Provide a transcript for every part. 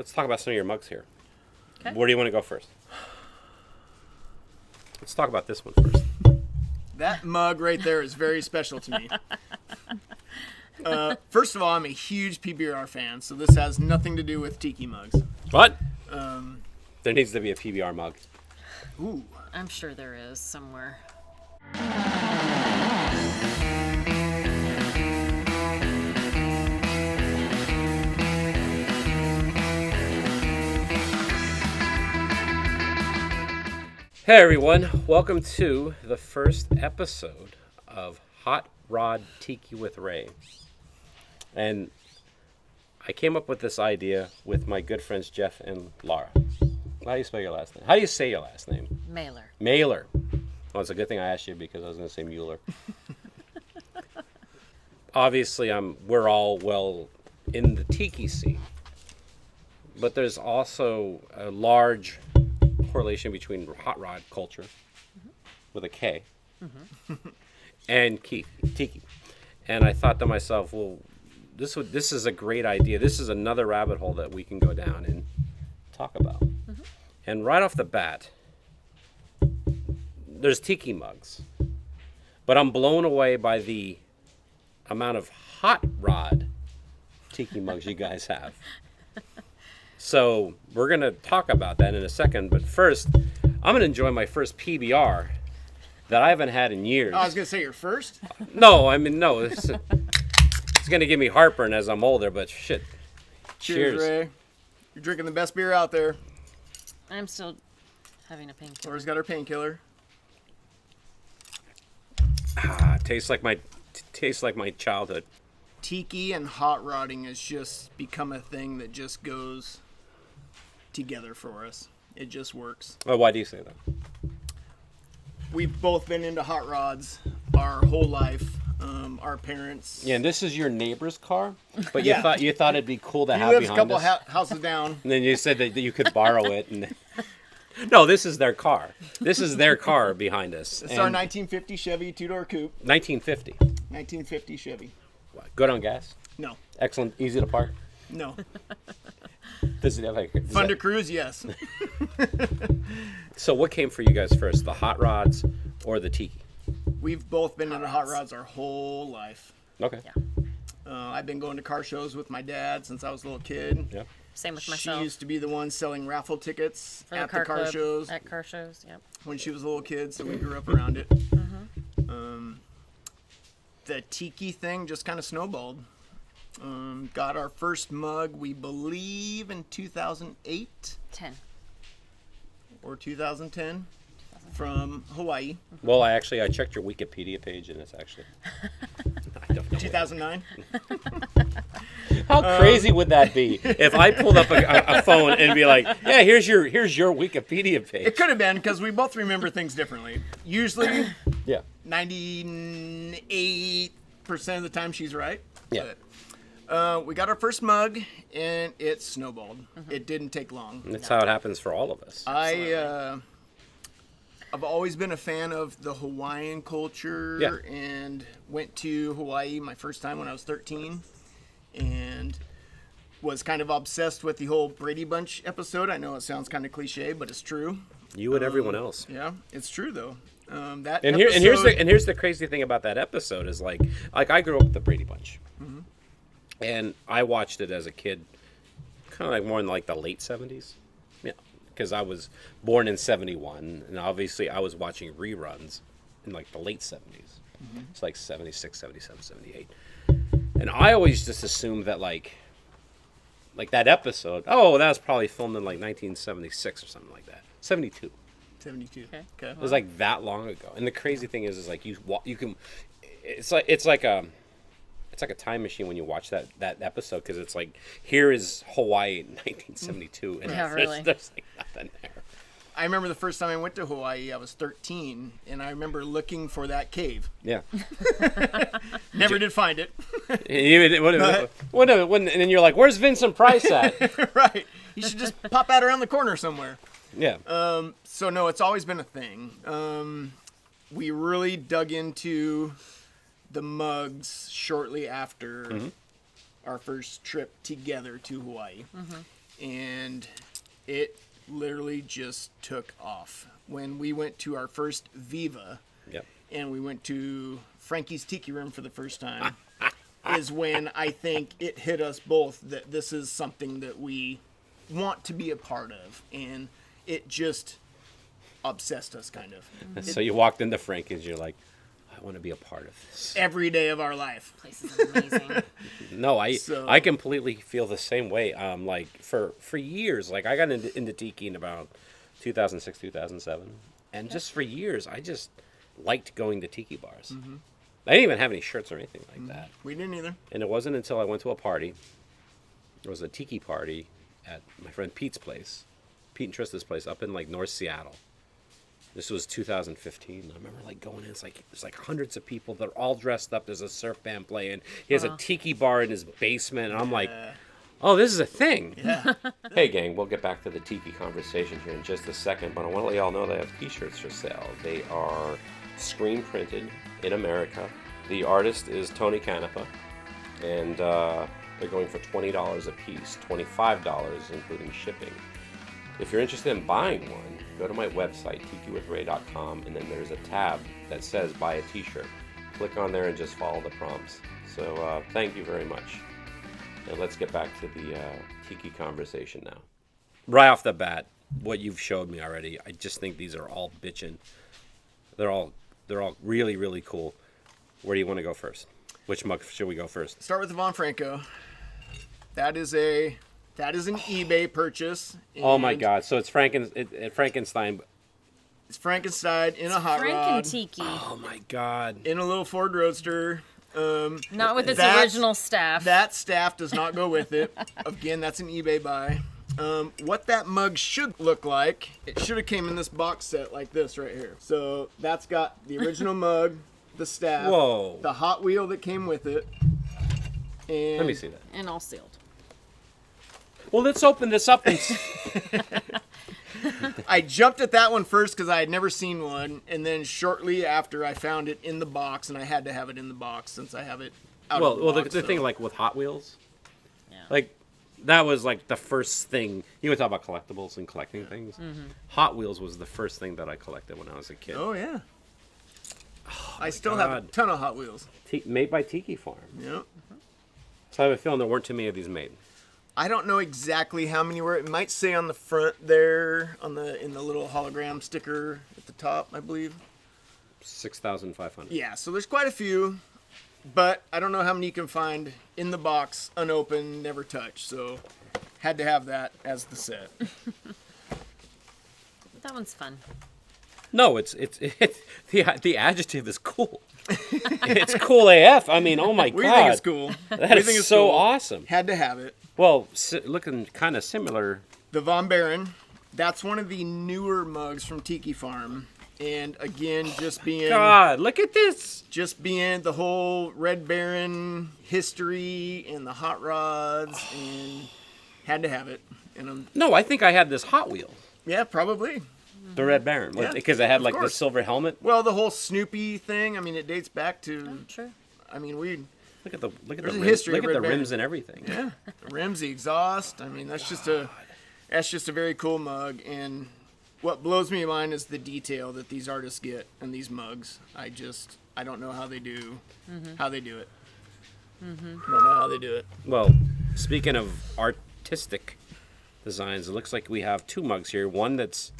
Let's talk about some of your mugs here. Okay. Where do you want to go first? Let's talk about this one first. That mug right there is very special to me. First of all, I'm a huge PBR fan, so this has nothing to do with tiki mugs. What? There needs to be a PBR mug. Ooh. I'm sure there is somewhere. Hey everyone, welcome to the first episode of Hot Rod Tiki with Ray. And I came up with this idea with my good friends Geoff and Laura. How do you spell your last name? How do you say your last name? Mailer. Mailer. Well, it's a good thing I asked you because I was going to say Mueller. Obviously, we're all well in the tiki scene. But there's also a large correlation between hot rod culture with a K and tiki. And I thought to myself, well, this is a great idea. This is another rabbit hole that we can go down and talk about. And right off the bat, there's tiki mugs. But I'm blown away by the amount of hot rod tiki mugs you guys have. So we're going to talk about that in a second. But first, I'm going to enjoy my first PBR that I haven't had in years. I was going to say your first? No. It's going to give me heartburn as I'm older, but shit. Cheers, Ray. You're drinking the best beer out there. I'm still having a painkiller. Laura's got her painkiller. Tastes like my childhood. Tiki and hot rodding has just become a thing that just goes together for us. It just works. Oh, why do you say that? We've both been into hot rods our whole life. Our parents. Yeah, and this is your neighbor's car, but Yeah. you thought it'd be cool to He have lives a behind couple us. houses down. And then you said that you could borrow it. And no, this is their car. This is their car behind us. It's our 1950 Chevy two-door coupe. 1950. 1950 Chevy. Good on gas. No. Excellent. Easy to park. No. Does it have Fun to cruise, yes. So what came for you guys first, the hot rods or the tiki? We've both been into hot rods our whole life. Okay. Yeah. I've been going to car shows with my dad since I was a little kid. Yeah. Same with She myself. used to be the one selling raffle tickets For at the car club, shows At car shows, yep. when she was a little kid, so we grew up around it. The tiki thing just kind of snowballed. Got our first mug, we believe, in 2008 10. or 2010 from Hawaii. Well, I checked your Wikipedia page, and it's actually. I don't know. 2009. How crazy would that be if I pulled up a phone and be like, "Yeah, here's your Wikipedia page." It could have been because we both remember things differently. Usually, Yeah. 98% of the time she's right. Yeah. But, we got our first mug and it snowballed. It didn't take long. That's how it happens for all of us. I've always been a fan of the Hawaiian culture. Yeah. And went to Hawaii my first time when I was 13 and was kind of obsessed with the whole Brady Bunch episode. I know it sounds kind of cliche, but it's true. You and everyone else. Yeah, it's true though. And here's the crazy thing about that episode is like I grew up with the Brady Bunch, and I watched it as a kid, kind of like more in like the late '70s, yeah, because I was born in '71, and obviously I was watching reruns in like the late '70s. It's like 76, 77, 78, and I always just assumed that like that episode. Oh, that was probably filmed in like 1976 or something like that. 72. 72. Okay. Okay. It was like that long ago, and the crazy thing is like you can, it's like a time machine when you watch that episode because it's like here is Hawaii in 1972, and Yeah, really. there's like nothing there. I remember the first time I went to Hawaii, I was 13, and I remember looking for that cave. Yeah, Never did find it. and then you're like, where's Vincent Price at? Right. You should just pop out around the corner somewhere. Yeah. So no, it's always been a thing. We really dug into the mugs shortly after our first trip together to Hawaii. and it literally just took off. When we went to our first Viva, Yep. and we went to Frankie's Tiki Room for the first time, is when I think it hit us both that this is something that we want to be a part of, and it just obsessed us kind of. So you walked into Frankie's, you're like, I want to be a part of this. Every day of our life. Place is amazing. No, So- I completely feel the same way. Like for years, like I got into Tiki in about 2006, 2007, and just for years, I just liked going to Tiki bars. I didn't even have any shirts or anything like that. We didn't either. And it wasn't until I went to a party. There was a Tiki party at my friend Pete's place, Pete and Trista's place, up in like North Seattle. This was 2015. I remember like going in. It's like there's like hundreds of people. They're all dressed up. There's a surf band playing. He has a tiki bar in his basement, and I'm like, oh, this is a thing. Yeah. Hey, gang, we'll get back to the tiki conversation here in just a second, but I want to let y'all know they have T-shirts for sale. They are screen printed in America. The artist is Tony Canepa, and they're going for $20 a piece, $25 including shipping. If you're interested in buying one, go to my website, tikiwithray.com, and then there's a tab that says buy a t-shirt. Click on there and just follow the prompts. So thank you very much. And let's get back to the tiki conversation now. Right off the bat, what you've showed me already, I just think these are all bitchin'. They're all really, really cool. Where do you want to go first? Which mug should we go first? Start with the Von Franco. That is an eBay purchase. Oh my and God! So it's Frankenstein. It's Frankenstein in a hot rod. Franken-tiki. Oh my God! In a little Ford Roadster. Not with its That- original staff. That staff does not go with it. Again, that's an eBay buy. What that mug should look like, it should have came in this box set like this right here. So that's got the original mug, the staff, Whoa. the Hot Wheel that came with it. And Let me see that. And all sealed. Well, let's open this up and I jumped at that one first because I had never seen one, and then shortly after I found it in the box, and I had to have it in the box since I have it out of the well, box. the so- thing like with Hot Wheels, Yeah. like that was like the first thing. You would talk about collectibles and collecting things. Hot Wheels was the first thing that I collected when I was a kid. Oh yeah. I still have a God. ton of Hot Wheels. Made by Tiki Farm. Yep. So I have a feeling there weren't too many of these made. I don't know exactly how many were. It might say on the front there, in the little hologram sticker at the top, I believe. 6,500. Yeah, so there's quite a few, but I don't know how many you can find in the box, unopened, never touched. So had to have that as the set. That one's fun. No, it's the adjective is cool. It's cool AF. I mean, oh my We God. think it's cool. That We is think it's so cool. awesome. Had to have it. Well, looking kind of similar. The Von Baron. That's one of the newer mugs from Tiki Farm. And again, just being God, look at this. the whole Red Baron history and the hot rods, and had to have it. And No, I think I had this Hot Wheel, yeah, probably. the Red Baron, Yeah, because it had of like the course. silver helmet. Well, the whole Snoopy thing. I mean, it dates back to. True. I mean, we Look at the There's a rims. history Look of at the Red rims Baron. and everything. yeah, the rims, the exhaust. I mean, that's just a very cool mug. And what blows me mind is the detail that these artists get in these mugs. I don't know how they do it. Don't know how they do it. Well, speaking of artistic designs, it looks like we have two mugs here. One that's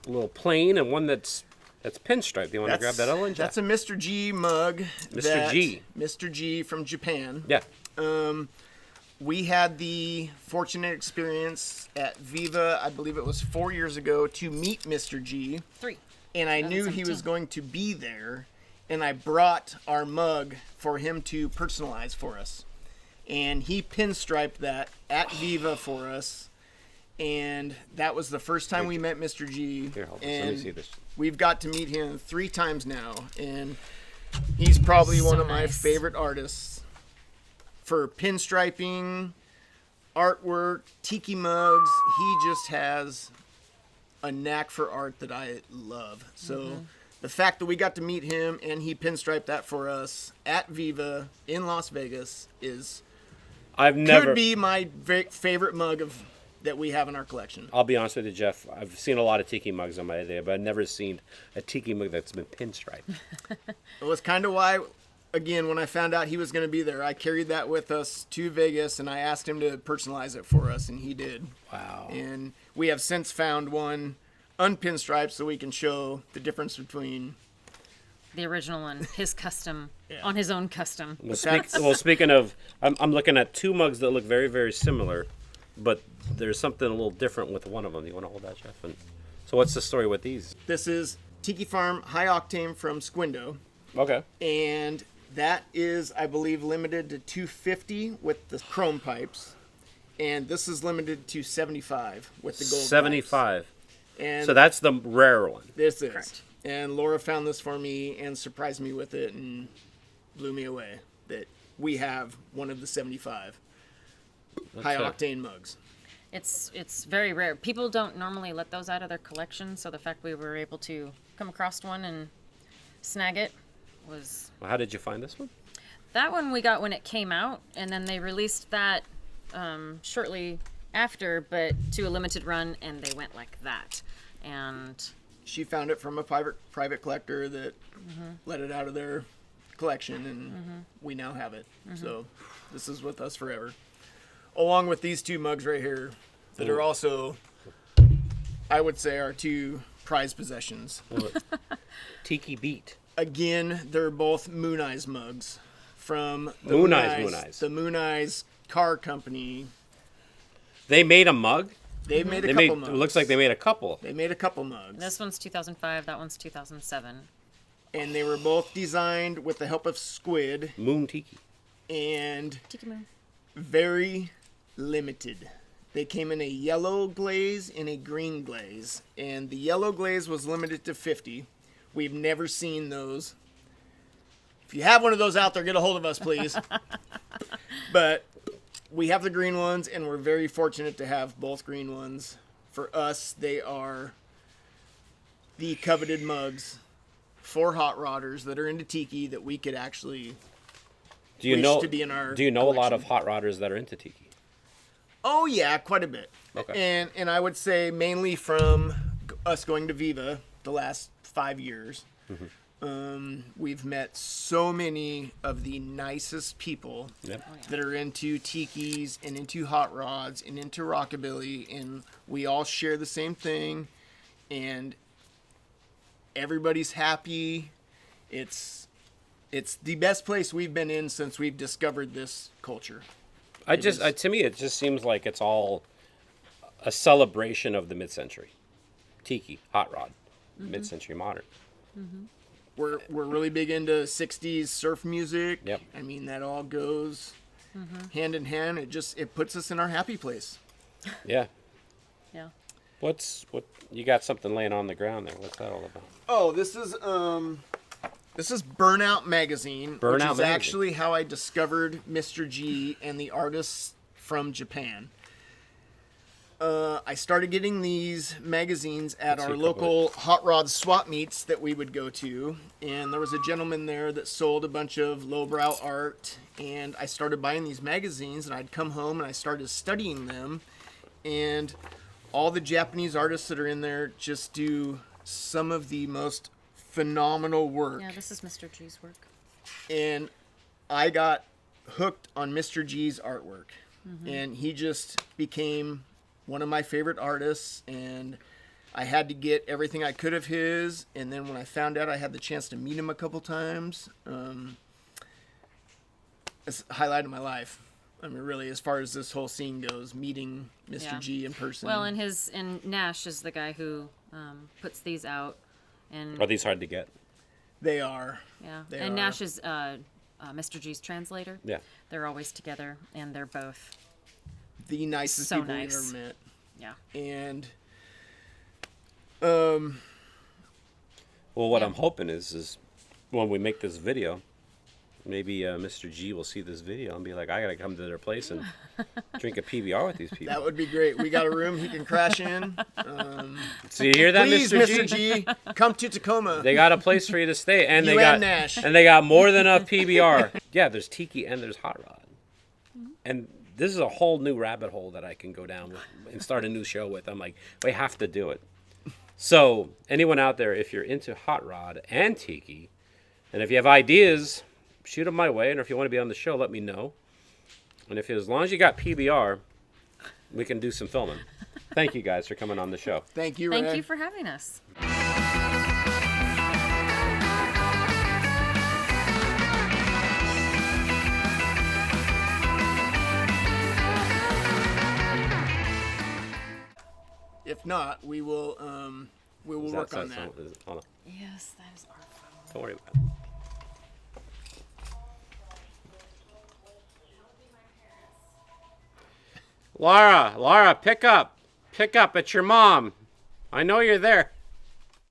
a little plain and one that's pinstriped. Do you want to grab that other one? Jack? That's a Mr. G mug. Mr. G. Mr. G from Japan. Yeah. We had the fortunate experience at Viva, I believe it was 4 years ago, to meet Mr. G. 3. And I knew he was 2017. going to be there. And I brought our mug for him to personalize for us. And he pinstriped that at Viva for us. And that was the first time we met Mr. G. Here, hold on. And Let me see this. we've got to meet him 3 times now. And he's probably one So of my nice. favorite artists for pinstriping, artwork, tiki mugs. He just has a knack for art that I love. So the fact that we got to meet him and he pinstriped that for us at Viva in Las Vegas is I've never. Could be my favorite mug that we have in our collection. I'll be honest with you, Geoff. I've seen a lot of tiki mugs on my day, but I've never seen a tiki mug that's been pinstriped. It was kind of why, again, when I found out he was going to be there, I carried that with us to Vegas, and I asked him to personalize it for us, and he did. Wow. And we have since found one unpinstriped so we can show the difference between The original and his custom, on his own custom. Well, speaking of, I'm looking at two mugs that look very, very similar, but there's something a little different with one of them. You want to hold that, Geoff? So what's the story with these? This is Tiki Farm High Octane from Squindo. Okay. And that is, I believe, limited to 250 with the chrome pipes. And this is limited to 75 with the gold 75. pipes. And So that's the rare one. this is. Correct. And Laura found this for me and surprised me with it and blew me away that we have one of the 75 high octane mugs. It's very rare. People don't normally let those out of their collection, so the fact we were able to come across one and snag it was... Well, how did you find this one? That one we got when it came out, and then they released that shortly after, but to a limited run, and they went like that. And She found it from a private collector that let it out of their collection, and we now have it. So this is with us forever. Along with these two mugs right here that are also, I would say, our two prized possessions. Tiki Beat. Again, they're both Moon Eyes mugs from the Moon Eyes. the Moon Eyes car company. They made a mug? They've made a They couple made, mugs. it looks like they made a couple. They made a couple mugs. this one's 2005, that one's 2007. And they were both designed with the help of Squid Moon Tiki. and Tiki Moon. very limited. They came in a yellow glaze and a green glaze. And the yellow glaze was limited to 50. We've never seen those. If you have one of those out there, get a hold of us, please. But we have the green ones, and we're very fortunate to have both green ones. For us, they are the coveted mugs for hot rodders that are into tiki that we could actually Do you wish know? to be in our Do you know a lot collection. of hot rodders that are into tiki? Oh yeah, quite a bit. Okay. And I would say mainly from us going to Viva the last 5 years. We've met so many of the nicest people Yep. that are into tikis and into hot rods and into rockabilly, and we all share the same thing, and everybody's happy. It's the best place we've been in since we've discovered this culture. To me, it just seems like it's all a celebration of the mid-century. Tiki, hot rod, mid-century modern. We're really big into 60s surf music. Yep. I mean, that all goes hand in hand. It puts us in our happy place. Yeah. Yeah. What you got something laying on the ground there? What's that all about? Oh, this is Burnout Magazine, which Burnout is Magazine. actually how I discovered Mr. G and the artists from Japan. I started getting these magazines at Let's see our a couple local hot rod swap meets that we would go to, and there was a gentleman there that sold a bunch of lowbrow art, and I started buying these magazines, and I'd come home and I started studying them, and all the Japanese artists that are in there just do some of the most phenomenal work. Yeah, this is Mr. G's work. And I got hooked on Mr. G's artwork, and he just became one of my favorite artists, and I had to get everything I could of his. And then when I found out I had the chance to meet him a couple times, it's a highlight of my life. I mean, really, as far as this whole scene goes, meeting Mr. Yeah. G in person. Well, and Nash is the guy who puts these out, and Are these hard to get? they are. yeah, they and are. Nash is Mr. G's translator. Yeah. They're always together, and they're both The nicest So people nice. we've ever met. yeah. And Well, what Yeah. I'm hoping is when we make this video, maybe Mr. G will see this video and be like, I gotta come to their place and drink a PBR with these people. that would be great. We got a room he can crash in. So you hear that, Please, Mr. Mr. G? G, come to Tacoma. They got a place for you to stay, and You they got and Nash. and they got more than enough PBR. Yeah, there's tiki and there's hot rod, and this is a whole new rabbit hole that I can go down with and start a new show with. I'm like, we have to do it. So anyone out there, if you're into hot rod and tiki, and if you have ideas, shoot them my way. And if you want to be on the show, let me know. And if as long as you got PBR, we can do some filming. Thank you guys for coming on the show. Thank you, Ray. Thank you for having us. If not, we will work on that. Hold on. Yes, that is our phone. Don't worry about it. Laura, pick up. It's your mom. I know you're there.